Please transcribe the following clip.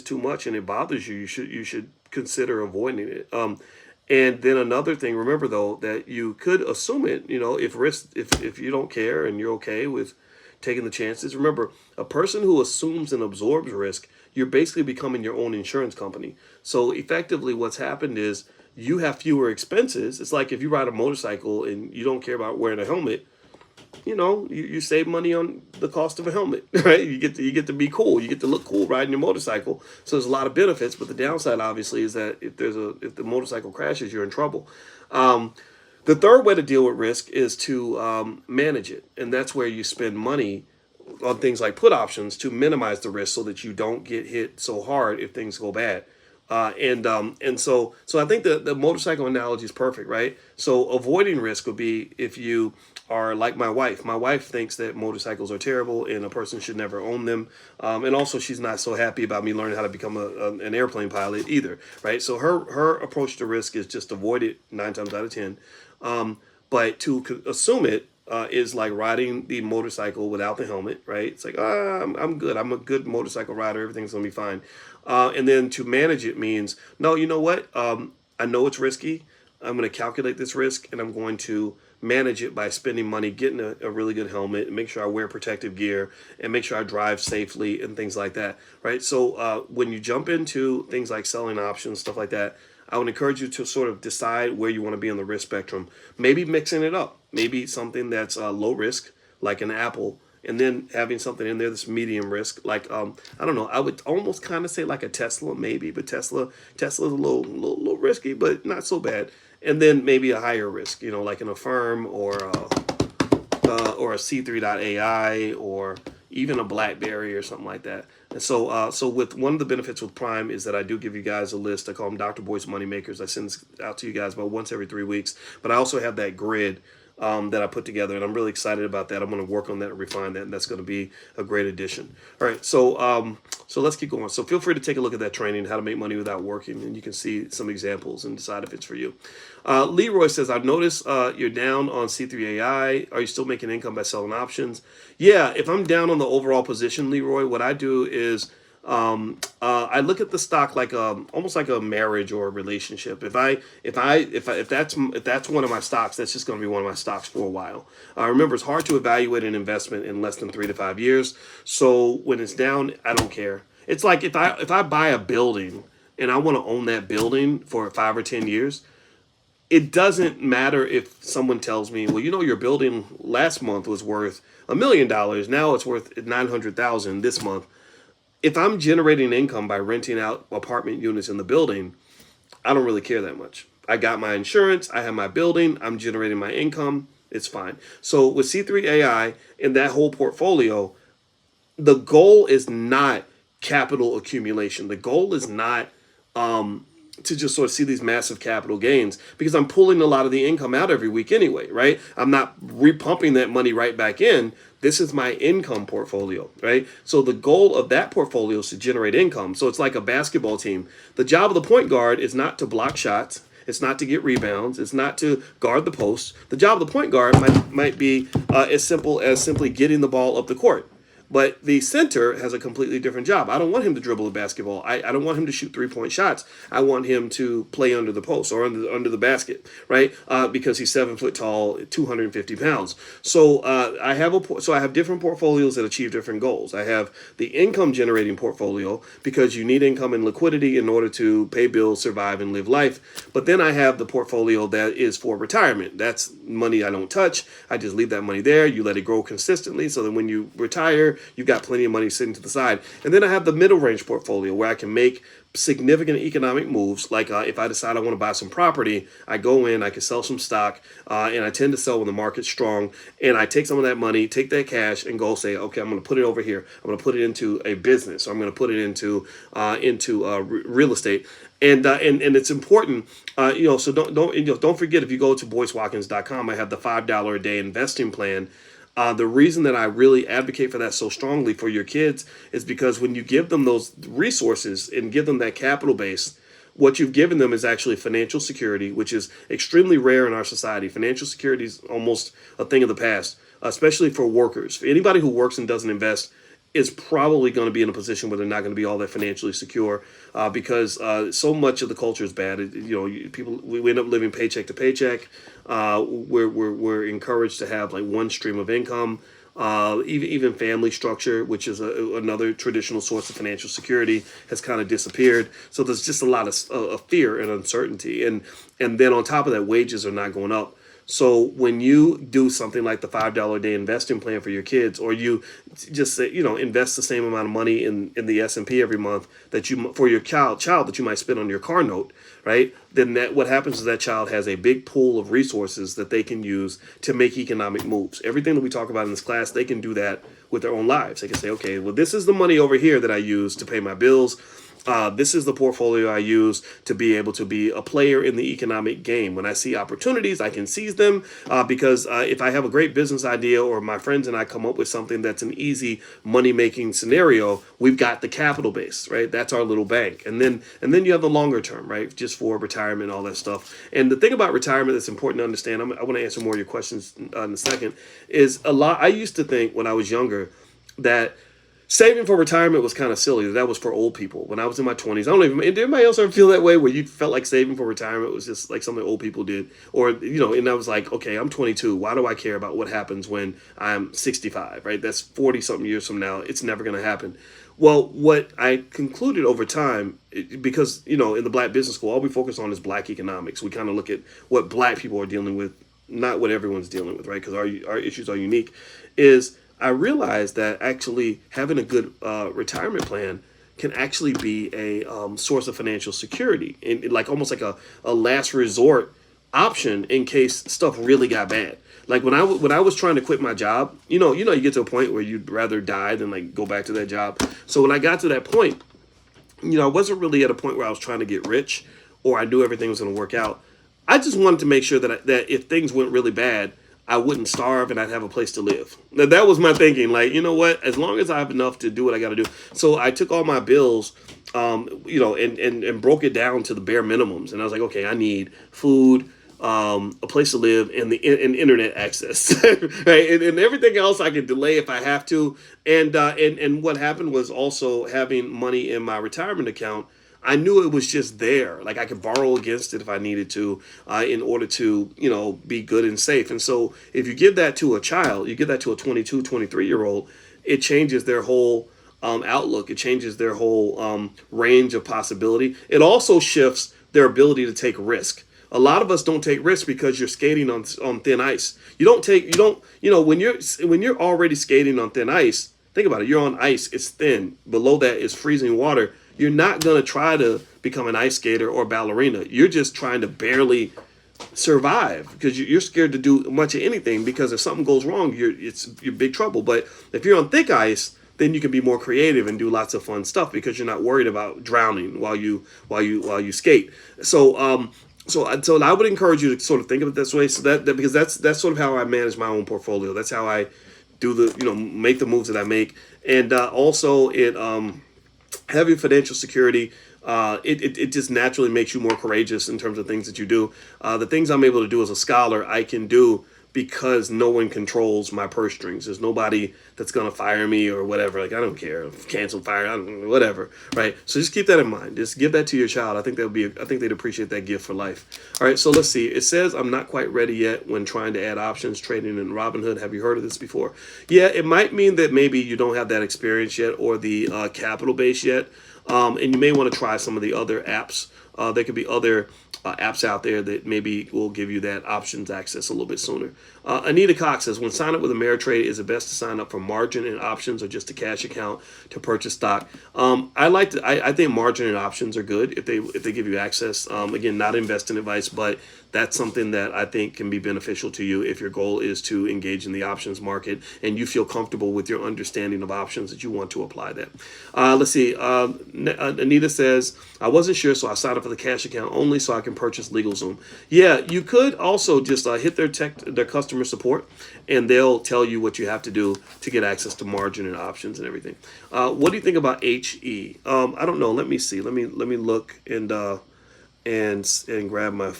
too much and it bothers you, you should consider avoiding it. And then another thing, remember though, that you could assume it, if you don't care and you're okay with taking the chances. Remember, a person who assumes and absorbs risk, you're basically becoming your own insurance company. So effectively what's happened is you have fewer expenses. It's like if you ride a motorcycle and you don't care about wearing a helmet, you save money on the cost of a helmet, right? You get to be cool. You get to look cool riding your motorcycle. So there's a lot of benefits, but the downside obviously is that if the motorcycle crashes, you're in trouble. The third way to deal with risk is to manage it, and that's where you spend money on things like put options to minimize the risk so that you don't get hit so hard if things go bad. So I think the motorcycle analogy is perfect, right? So avoiding risk would be if you are like my wife. My wife thinks that motorcycles are terrible and a person should never own them. And also she's not so happy about me learning how to become an airplane pilot either, right? So her approach to risk is just avoid it 9 times out of 10. But to assume it is like riding the motorcycle without the helmet, right? It's like, I'm good. I'm a good motorcycle rider. Everything's going to be fine. And then to manage it means, no, you know what? I know it's risky. I'm going to calculate this risk and I'm going to manage it by spending money, getting a really good helmet, and make sure I wear protective gear and make sure I drive safely and things like that, right? So when you jump into things like selling options, stuff like that, I would encourage you to sort of decide where you want to be on the risk spectrum. Maybe mixing it up. Maybe something that's low risk, like an Apple, and then having something in there that's medium risk, like I don't know. I would almost kind of say like a Tesla, maybe, but Tesla's a little risky, but not so bad. And then maybe a higher risk, like an Affirm or a C3.ai or even a BlackBerry or something like that. And so with one of the benefits with Prime is that I do give you guys a list. I call them Dr. Boyce Money Makers. I send this out to you guys about once every 3 weeks. But I also have that grid that I put together, and I'm really excited about that. I'm going to work on that and refine that, and that's going to be a great addition. All right, so let's keep going. So feel free to take a look at that training, how to make money without working, and you can see some examples and decide if it's for you. Leroy says, I've noticed you're down on C3AI. Are you still making income by selling options? Yeah, if I'm down on the overall position, Leroy, what I do is I look at the stock like almost like a marriage or a relationship. If that's one of my stocks, that's just going to be one of my stocks for a while. Remember, it's hard to evaluate an investment in less than 3 to 5 years. So when it's down, I don't care. It's like if I buy a building and I want to own that building for 5 or 10 years. It doesn't matter if someone tells me, well, your building last month was worth $1 million. Now it's worth 900,000 this month. If I'm generating income by renting out apartment units in the building, I don't really care that much. I got my insurance, I have my building, I'm generating my income, it's fine. So with C3AI and that whole portfolio, the goal is not capital accumulation. The goal is not to just sort of see these massive capital gains because I'm pulling a lot of the income out every week anyway, right? I'm not repumping that money right back in. This is my income portfolio, right? So the goal of that portfolio is to generate income. So it's like a basketball team. The job of the point guard is not to block shots. It's not to get rebounds. It's not to guard the post. The job of the point guard might be as simple as simply getting the ball up the court. But the center has a completely different job. I don't want him to dribble a basketball. I don't want him to shoot 3-point shots. I want him to play under the post or under the basket, right? Because he's 7 foot tall, 250 pounds. So I have different portfolios that achieve different goals. I have the income generating portfolio because you need income and liquidity in order to pay bills, survive, and live life. But then I have the portfolio that is for retirement. That's money I don't touch. I just leave that money there. You let it grow consistently so that when you retire, you've got plenty of money sitting to the side. And then I have the middle range portfolio where I can make significant economic moves. Like if I decide I want to buy some property, I go in, I can sell some stock, and I tend to sell when the market's strong. And I take some of that money, take that cash, and go say, okay, I'm going to put it over here. I'm going to put it into a business. Or I'm going to put it into real estate. And it's important, so don't forget, if you go to BoyceWatkins.com, I have the $5 a day investing plan. The reason that I really advocate for that so strongly for your kids is because when you give them those resources and give them that capital base, what you've given them is actually financial security, which is extremely rare in our society. Financial security is almost a thing of the past, especially for workers. For anybody who works and doesn't invest, is probably going to be in a position where they're not going to be all that financially secure, because so much of the culture is bad. We end up living paycheck to paycheck. We're encouraged to have like one stream of income. Even family structure, which is another traditional source of financial security, has kind of disappeared. So there's just a lot of fear and uncertainty, and then on top of that, wages are not going up. So when you do something like the $5 a day investing plan for your kids, or you just say, invest the same amount of money in the S&P every month that you for your child that you might spend on your car note, right? Then what happens is that child has a big pool of resources that they can use to make economic moves. Everything that we talk about in this class, they can do that with their own lives. They can say, okay, well, this is the money over here that I use to pay my bills. This is the portfolio I use to be able to be a player in the economic game. When I see opportunities, I can seize them, because if I have a great business idea, or my friends and I come up with something that's an easy money-making scenario, we've got the capital base, right? That's our little bank. And then you have the longer term, right? Just for retirement, all that stuff. And the thing about retirement that's important to understand, I want to answer more of your questions in a second, is I used to think when I was younger that saving for retirement was kind of silly. That was for old people. When I was in my 20s, did anybody else ever feel that way, where you felt like saving for retirement was just like something old people did? Or, and I was like, okay, I'm 22. Why do I care about what happens when I'm 65, right? That's 40 something years from now. It's never going to happen. Well, what I concluded over time, because, in the Black Business School, all we focus on is Black economics. We kind of look at what Black people are dealing with, not what everyone's dealing with, right? Because our issues are unique, is I realized that actually having a good retirement plan can actually be a source of financial security, and like almost like a last resort option in case stuff really got bad. Like when I was trying to quit my job, you get to a point where you'd rather die than like go back to that job. So when I got to that point, I wasn't really at a point where I was trying to get rich or I knew everything was going to work out. I just wanted to make sure that if things went really bad, I wouldn't starve and I'd have a place to live. Now, that was my thinking. Like, you know what? As long as I have enough to do what I got to do. So I took all my bills, and broke it down to the bare minimums. And I was like, okay, I need food, a place to live, and internet access, right? And everything else I can delay if I have to. And what happened was also having money in my retirement account. I knew it was just there. Like I could borrow against it if I needed to, in order to, be good and safe. And so if you give that to a child, you give that to a 22, 23-year-old, it changes their whole outlook. It changes their whole range of possibility. It also shifts their ability to take risk. A lot of us don't take risks because you're skating on thin ice. When you're already skating on thin ice, think about it. You're on ice. It's thin. Below that is freezing water. You're not going to try to become an ice skater or ballerina. You're just trying to barely survive because you're scared to do much of anything, because if something goes wrong, you're big trouble. But if you're on thick ice, then you can be more creative and do lots of fun stuff because you're not worried about drowning while you skate. So I would encourage you to sort of think of it this way. So because that's sort of how I manage my own portfolio. That's how I do make the moves that I make. And also having financial security, it just naturally makes you more courageous in terms of things that you do. The things I'm able to do as a scholar, I can do because no one controls my purse strings. There's nobody that's going to fire me or whatever. Like, I don't care. Cancel, fire, I don't know, whatever. Right. So just keep that in mind. Just give that to your child. I think they'd appreciate that gift for life. All right. So let's see. It says, I'm not quite ready yet when trying to add options trading in Robinhood. Have you heard of this before? Yeah, it might mean that maybe you don't have that experience yet or the capital base yet. And you may want to try some of the other apps. There could be other apps out there that maybe will give you that options access a little bit sooner. Anita Cox says, when sign up with Ameritrade, is it best to sign up for margin and options or just a cash account to purchase stock? I think margin and options are good if they give you access. Again, not investing advice, but that's something that I think can be beneficial to you if your goal is to engage in the options market and you feel comfortable with your understanding of options that you want to apply that. Let's see. Anita says, I wasn't sure, so I signed up for the cash account only so I can purchase LegalZoom. Yeah, you could also just hit their customer support, and they'll tell you what you have to do to get access to margin and options and everything. What do you think about HE? I don't know. Let me see. Let me look and grab my